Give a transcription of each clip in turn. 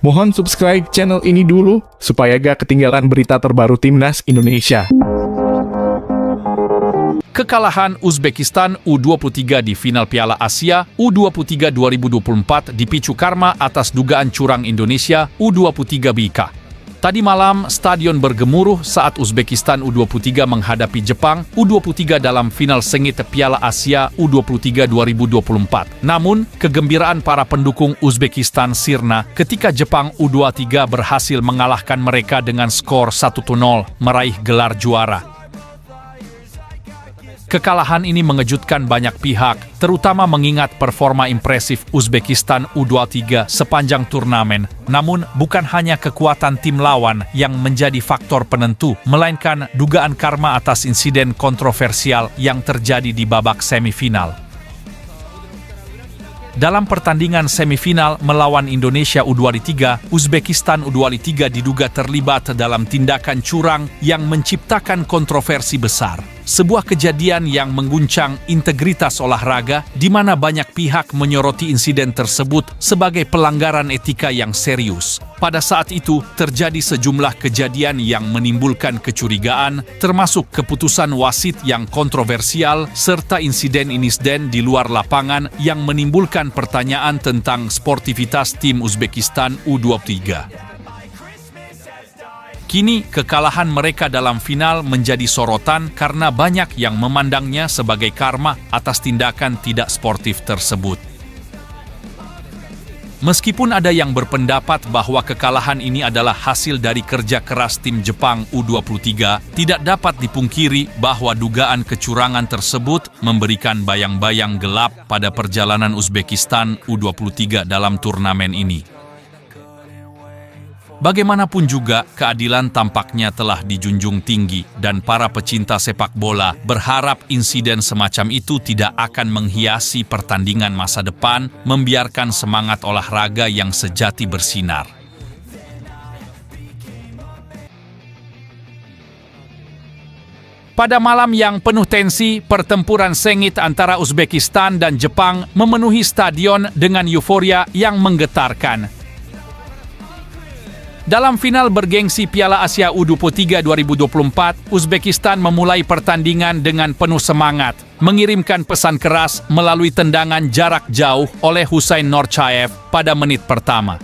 Mohon subscribe channel ini dulu, supaya gak ketinggalan berita terbaru Timnas Indonesia. Kekalahan Uzbekistan U23 di final Piala Asia U23 2024 dipicu karma atas dugaan curang Indonesia U23 BK. Tadi malam, stadion bergemuruh saat Uzbekistan U23 menghadapi Jepang U23 dalam final sengit Piala Asia U23 2024. Namun, kegembiraan para pendukung Uzbekistan sirna ketika Jepang U23 berhasil mengalahkan mereka dengan skor 1-0, meraih gelar juara. Kekalahan ini mengejutkan banyak pihak, terutama mengingat performa impresif Uzbekistan U23 sepanjang turnamen. Namun, bukan hanya kekuatan tim lawan yang menjadi faktor penentu, melainkan dugaan karma atas insiden kontroversial yang terjadi di babak semifinal. Dalam pertandingan semifinal melawan Indonesia U23, Uzbekistan U23 diduga terlibat dalam tindakan curang yang menciptakan kontroversi besar. Sebuah kejadian yang mengguncang integritas olahraga, di mana banyak pihak menyoroti insiden tersebut sebagai pelanggaran etika yang serius. Pada saat itu, terjadi sejumlah kejadian yang menimbulkan kecurigaan, termasuk keputusan wasit yang kontroversial, serta insiden-insiden di luar lapangan yang menimbulkan pertanyaan tentang sportivitas tim Uzbekistan U23. Kini, kekalahan mereka dalam final menjadi sorotan karena banyak yang memandangnya sebagai karma atas tindakan tidak sportif tersebut. Meskipun ada yang berpendapat bahwa kekalahan ini adalah hasil dari kerja keras tim Jepang U23, tidak dapat dipungkiri bahwa dugaan kecurangan tersebut memberikan bayang-bayang gelap pada perjalanan Uzbekistan U23 dalam turnamen ini. Bagaimanapun juga, keadilan tampaknya telah dijunjung tinggi dan para pecinta sepak bola berharap insiden semacam itu tidak akan menghiasi pertandingan masa depan, membiarkan semangat olahraga yang sejati bersinar. Pada malam yang penuh tensi, pertempuran sengit antara Uzbekistan dan Jepang memenuhi stadion dengan euforia yang menggetarkan. Dalam final bergengsi Piala Asia U23 2024, Uzbekistan memulai pertandingan dengan penuh semangat, mengirimkan pesan keras melalui tendangan jarak jauh oleh Husein Norchaev pada menit pertama.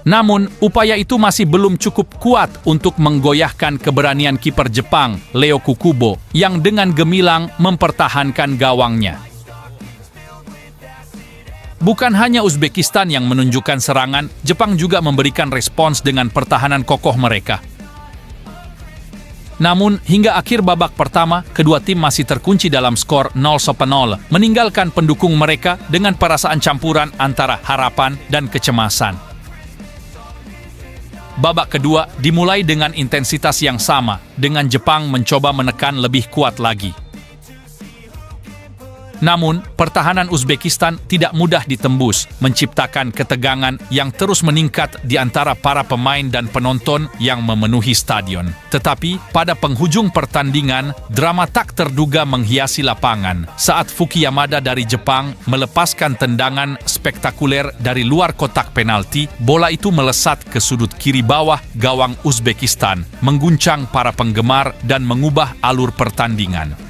Namun, upaya itu masih belum cukup kuat untuk menggoyahkan keberanian kiper Jepang, Leo Kukubo, yang dengan gemilang mempertahankan gawangnya. Bukan hanya Uzbekistan yang menunjukkan serangan, Jepang juga memberikan respons dengan pertahanan kokoh mereka. Namun, hingga akhir babak pertama, kedua tim masih terkunci dalam skor 0-0, meninggalkan pendukung mereka dengan perasaan campuran antara harapan dan kecemasan. Babak kedua dimulai dengan intensitas yang sama, dengan Jepang mencoba menekan lebih kuat lagi. Namun, pertahanan Uzbekistan tidak mudah ditembus, menciptakan ketegangan yang terus meningkat di antara para pemain dan penonton yang memenuhi stadion. Tetapi, pada penghujung pertandingan, drama tak terduga menghiasi lapangan saat Fuki Yamada dari Jepang melepaskan tendangan spektakuler dari luar kotak penalti. Bola itu melesat ke sudut kiri bawah gawang Uzbekistan, mengguncang para penggemar dan mengubah alur pertandingan.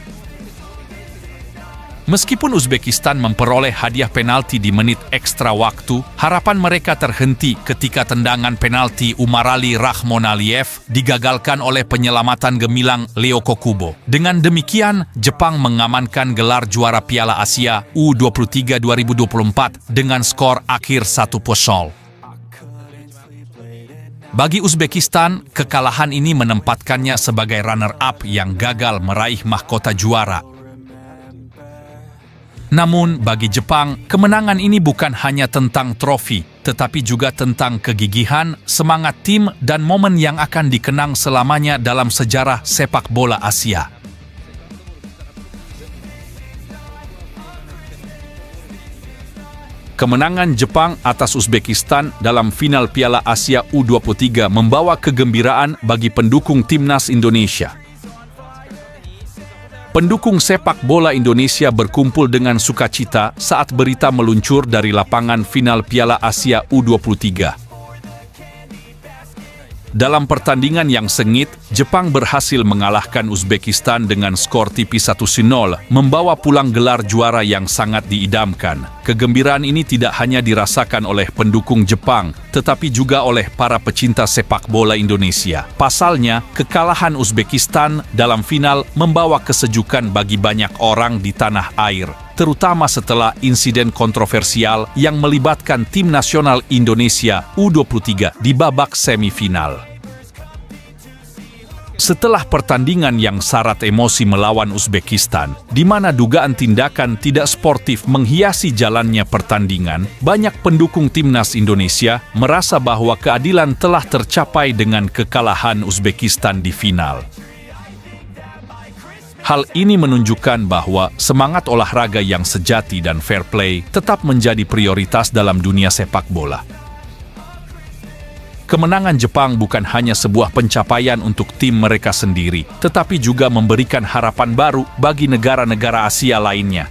Meskipun Uzbekistan memperoleh hadiah penalti di menit ekstra waktu, harapan mereka terhenti ketika tendangan penalti Umarali Rahmonaliev digagalkan oleh penyelamatan gemilang Leo Kukubo. Dengan demikian, Jepang mengamankan gelar juara Piala Asia U23 2024 dengan skor akhir 1-0. Bagi Uzbekistan, kekalahan ini menempatkannya sebagai runner-up yang gagal meraih mahkota juara. Namun, bagi Jepang, kemenangan ini bukan hanya tentang trofi, tetapi juga tentang kegigihan, semangat tim, dan momen yang akan dikenang selamanya dalam sejarah sepak bola Asia. Kemenangan Jepang atas Uzbekistan dalam final Piala Asia U23 membawa kegembiraan bagi pendukung timnas Indonesia. Pendukung sepak bola Indonesia berkumpul dengan sukacita saat berita meluncur dari lapangan final Piala Asia U23. Dalam pertandingan yang sengit, Jepang berhasil mengalahkan Uzbekistan dengan skor tipis 1-0, membawa pulang gelar juara yang sangat diidamkan. Kegembiraan ini tidak hanya dirasakan oleh pendukung Jepang, tetapi juga oleh para pecinta sepak bola Indonesia. Pasalnya, kekalahan Uzbekistan dalam final membawa kesejukan bagi banyak orang di tanah air, terutama setelah insiden kontroversial yang melibatkan tim nasional Indonesia U23 di babak semifinal. Setelah pertandingan yang syarat emosi melawan Uzbekistan, di mana dugaan tindakan tidak sportif menghiasi jalannya pertandingan, banyak pendukung timnas Indonesia merasa bahwa keadilan telah tercapai dengan kekalahan Uzbekistan di final. Hal ini menunjukkan bahwa semangat olahraga yang sejati dan fair play tetap menjadi prioritas dalam dunia sepak bola. Kemenangan Jepang bukan hanya sebuah pencapaian untuk tim mereka sendiri, tetapi juga memberikan harapan baru bagi negara-negara Asia lainnya.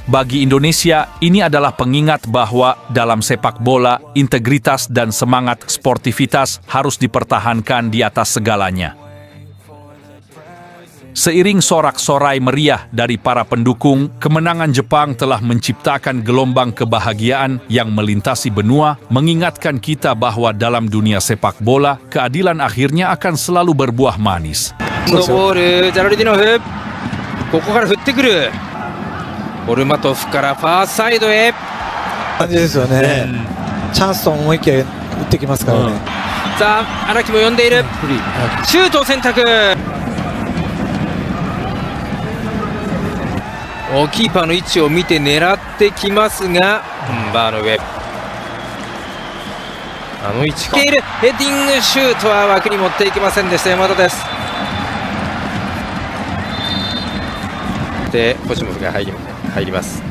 Bagi Indonesia, ini adalah pengingat bahwa dalam sepak bola, integritas dan semangat sportivitas harus dipertahankan di atas segalanya. Seiring sorak-sorai meriah dari para pendukung, kemenangan Jepang telah menciptakan gelombang kebahagiaan yang melintasi benua, mengingatkan kita bahwa dalam dunia sepak bola, keadilan akhirnya akan selalu berbuah manis. ボール、ジャラルディノフ、ここから振ってくる。ボルマトフからファーサイドへ。感じですよね。チャンスと思いきや打ってきますからね。さあ、荒木も呼んでいる。シュートを選択。キーパーの位置を見て狙ってきますが、バーの上、あの位置か。ヘディングシュートは枠に持っていけませんでした山田です。でポシモフが入ります。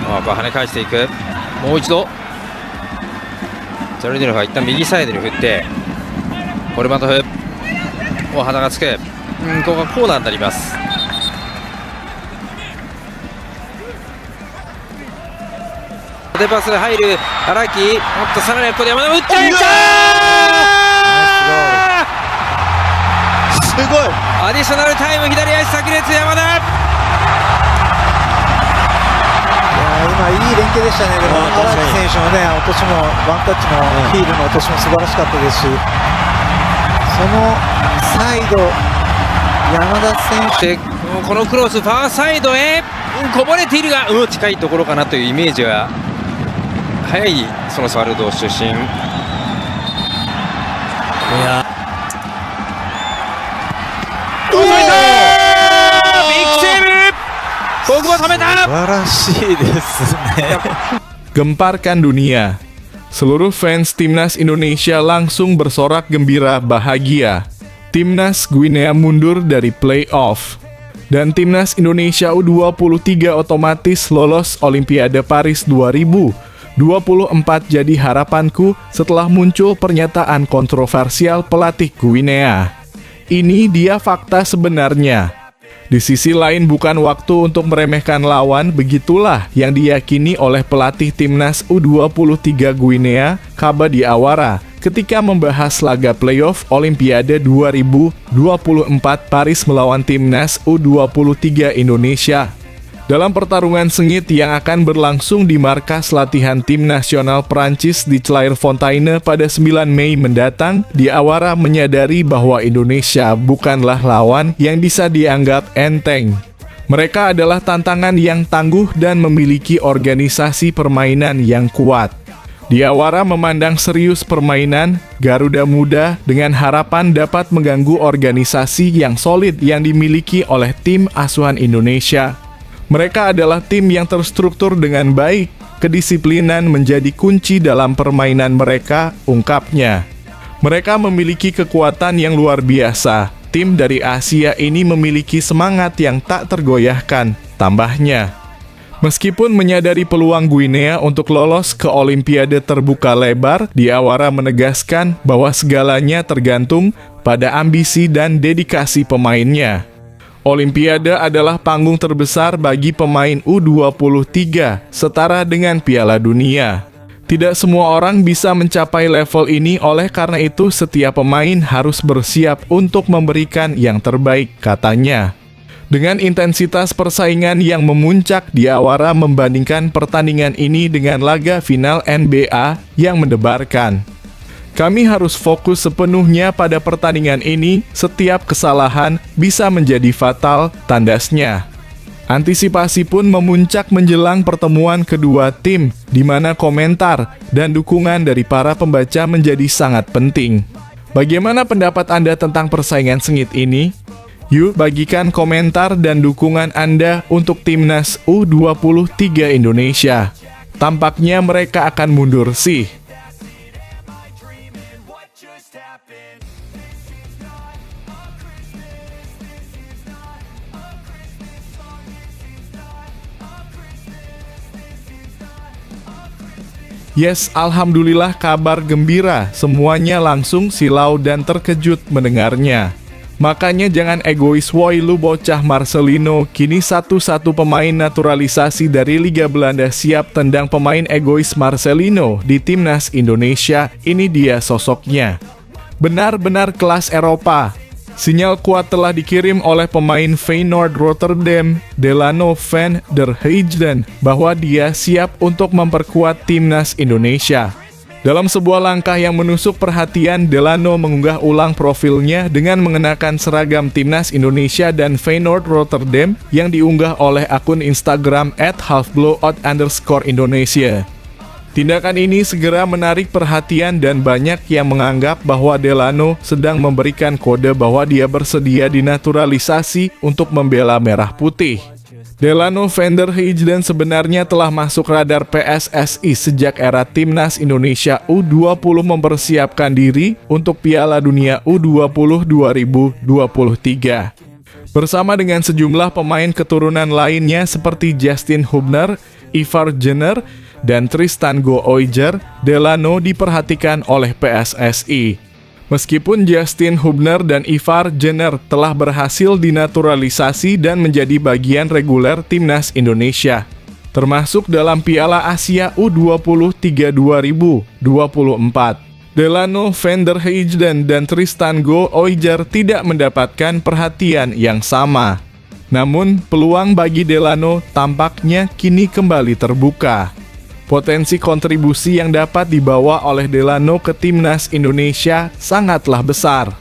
こう跳ね返していく。もう一度ジャルディノフが一旦右サイドに振って、ホルマトフ肌がつく。ここがコーナーになります。でパスが入る荒木、もっとさらにここで山田打っていったー。すごい。アディショナルタイム、左足炸裂山田。今いい連携でしたね。でも荒木選手のね落としもワンタッチのヒールの落としも素晴らしかったですし、そのサイド山田選手、このクロスファーサイドへ、こぼれているが、近いところかなというイメージが速い、そのスワルド出身。ビッグセーブ、ここは止めた。素晴らしいですね。 Gemparkan dunia. Seluruh fans timnas Indonesia langsung bersorak gembira bahagia. Timnas Guinea mundur dari play-off. Dan timnas Indonesia U23 otomatis lolos Olimpiade Paris 2024 jadi harapanku setelah muncul pernyataan kontroversial pelatih Guinea. Ini dia fakta sebenarnya. Di sisi lain bukan waktu untuk meremehkan lawan, begitulah yang diyakini oleh pelatih timnas U23 Guinea, Kaba Diawara, ketika membahas laga playoff Olimpiade 2024 Paris melawan timnas U23 Indonesia. Dalam pertarungan sengit yang akan berlangsung di markas latihan tim nasional Prancis di Clairefontaine pada 9 Mei mendatang, Diawara menyadari bahwa Indonesia bukanlah lawan yang bisa dianggap enteng. Mereka adalah tantangan yang tangguh dan memiliki organisasi permainan yang kuat. Diawara memandang serius permainan Garuda Muda dengan harapan dapat mengganggu organisasi yang solid yang dimiliki oleh tim asuhan Indonesia. Mereka adalah tim yang terstruktur dengan baik. Kedisiplinan menjadi kunci dalam permainan mereka, ungkapnya. Mereka memiliki kekuatan yang luar biasa. Tim dari Asia ini memiliki semangat yang tak tergoyahkan, tambahnya. Meskipun menyadari peluang Guinea untuk lolos ke Olimpiade terbuka lebar, Diawara menegaskan bahwa segalanya tergantung pada ambisi dan dedikasi pemainnya. Olimpiade adalah panggung terbesar bagi pemain U23, setara dengan Piala Dunia. Tidak semua orang bisa mencapai level ini, oleh karena itu setiap pemain harus bersiap untuk memberikan yang terbaik, katanya. Dengan intensitas persaingan yang memuncak, Diawara membandingkan pertandingan ini dengan laga final NBA yang mendebarkan. Kami harus fokus sepenuhnya pada pertandingan ini, setiap kesalahan bisa menjadi fatal, tandasnya. Antisipasi pun memuncak menjelang pertemuan kedua tim, di mana komentar dan dukungan dari para pembaca menjadi sangat penting. Bagaimana pendapat Anda tentang persaingan sengit ini? Yuk bagikan komentar dan dukungan Anda untuk timnas U23 Indonesia. Tampaknya mereka akan mundur sih. Yes, alhamdulillah kabar gembira. Semuanya langsung silau dan terkejut mendengarnya. Makanya jangan egois woi lu bocah Marcelino. Kini satu-satu pemain naturalisasi dari Liga Belanda siap tendang pemain egois Marcelino di timnas Indonesia. Ini dia sosoknya. Benar-benar kelas Eropa. Sinyal kuat telah dikirim oleh pemain Feyenoord Rotterdam, Delano van der Heijden, bahwa dia siap untuk memperkuat timnas Indonesia. Dalam sebuah langkah yang menusuk perhatian, Delano mengunggah ulang profilnya dengan mengenakan seragam timnas Indonesia dan Feyenoord Rotterdam yang diunggah oleh akun Instagram @halfblowout_Indonesia. Tindakan ini segera menarik perhatian dan banyak yang menganggap bahwa Delano sedang memberikan kode bahwa dia bersedia dinaturalisasi untuk membela merah putih. Delano van der Heijden sebenarnya telah masuk radar PSSI sejak era timnas Indonesia U20 mempersiapkan diri untuk Piala Dunia U20 2023. Bersama dengan sejumlah pemain keturunan lainnya seperti Justin Hubner, Ivar Jenner, dan Tristan Gooijer, Delano diperhatikan oleh PSSI. Meskipun Justin Hubner dan Ivar Jenner telah berhasil dinaturalisasi dan menjadi bagian reguler timnas Indonesia, termasuk dalam Piala Asia U23 2024. Delano van der Heijden dan Tristan Gooijer tidak mendapatkan perhatian yang sama. Namun, peluang bagi Delano tampaknya kini kembali terbuka. Potensi kontribusi yang dapat dibawa oleh Delano ke timnas Indonesia sangatlah besar.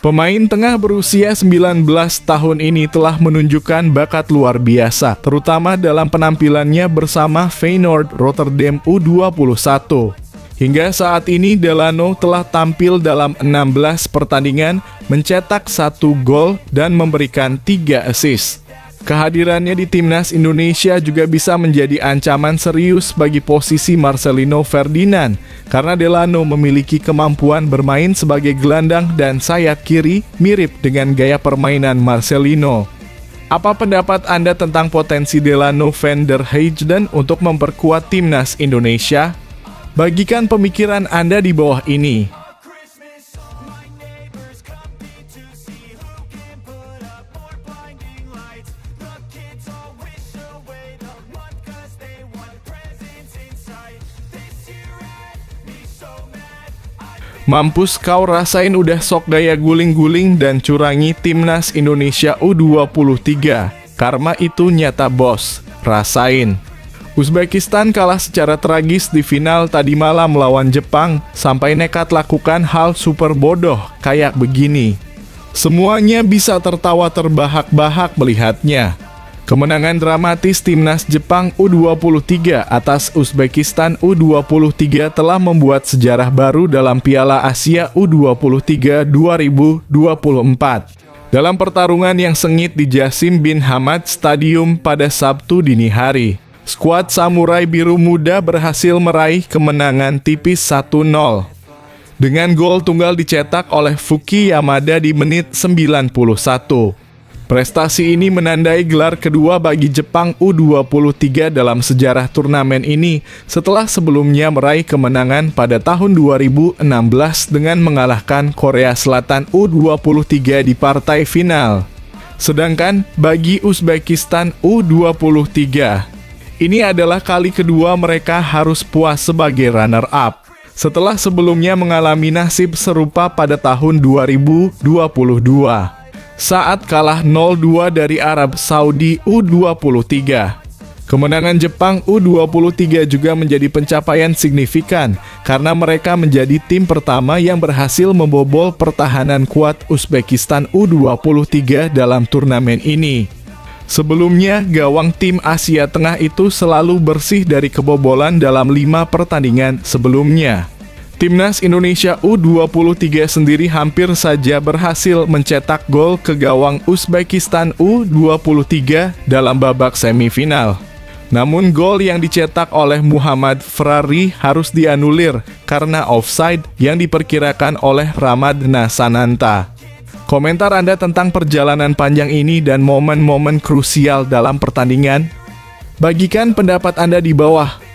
Pemain tengah berusia 19 tahun ini telah menunjukkan bakat luar biasa, terutama dalam penampilannya bersama Feyenoord Rotterdam U21. Hingga saat ini Delano telah tampil dalam 16 pertandingan, mencetak 1 gol dan memberikan 3 assist. Kehadirannya di timnas Indonesia juga bisa menjadi ancaman serius bagi posisi Marcelino Ferdinand, karena Delano memiliki kemampuan bermain sebagai gelandang dan sayap kiri mirip dengan gaya permainan Marcelino. Apa pendapat Anda tentang potensi Delano van der Heijden untuk memperkuat timnas Indonesia? Bagikan pemikiran Anda di bawah ini. Mampus kau rasain udah sok gaya guling-guling dan curangi timnas Indonesia U23. Karma itu nyata bos, rasain. Uzbekistan kalah secara tragis di final tadi malam melawan Jepang sampai nekat lakukan hal super bodoh kayak begini. Semuanya bisa tertawa terbahak-bahak melihatnya. Kemenangan dramatis timnas Jepang U23 atas Uzbekistan U23 telah membuat sejarah baru dalam Piala Asia U23 2024. Dalam pertarungan yang sengit di Jassim bin Hamad Stadium pada Sabtu dini hari, skuad Samurai Biru Muda berhasil meraih kemenangan tipis 1-0. Dengan gol tunggal dicetak oleh Fuki Yamada di menit 91. Prestasi ini menandai gelar kedua bagi Jepang U23 dalam sejarah turnamen ini setelah sebelumnya meraih kemenangan pada tahun 2016 dengan mengalahkan Korea Selatan U23 di partai final. Sedangkan bagi Uzbekistan U23, ini adalah kali kedua mereka harus puas sebagai runner-up, setelah sebelumnya mengalami nasib serupa pada tahun 2022, saat kalah 0-2 dari Arab Saudi U23. Kemenangan Jepang U23 juga menjadi pencapaian signifikan karena mereka menjadi tim pertama yang berhasil membobol pertahanan kuat Uzbekistan U23 dalam turnamen ini. Sebelumnya, gawang tim Asia Tengah itu selalu bersih dari kebobolan dalam 5 pertandingan sebelumnya. Timnas Indonesia U23 sendiri hampir saja berhasil mencetak gol ke gawang Uzbekistan U23 dalam babak semifinal. Namun gol yang dicetak oleh Muhammad Ferrari harus dianulir karena offside yang diperkirakan oleh Ramadna Sananta. Komentar Anda tentang perjalanan panjang ini dan momen-momen krusial dalam pertandingan? Bagikan pendapat Anda di bawah.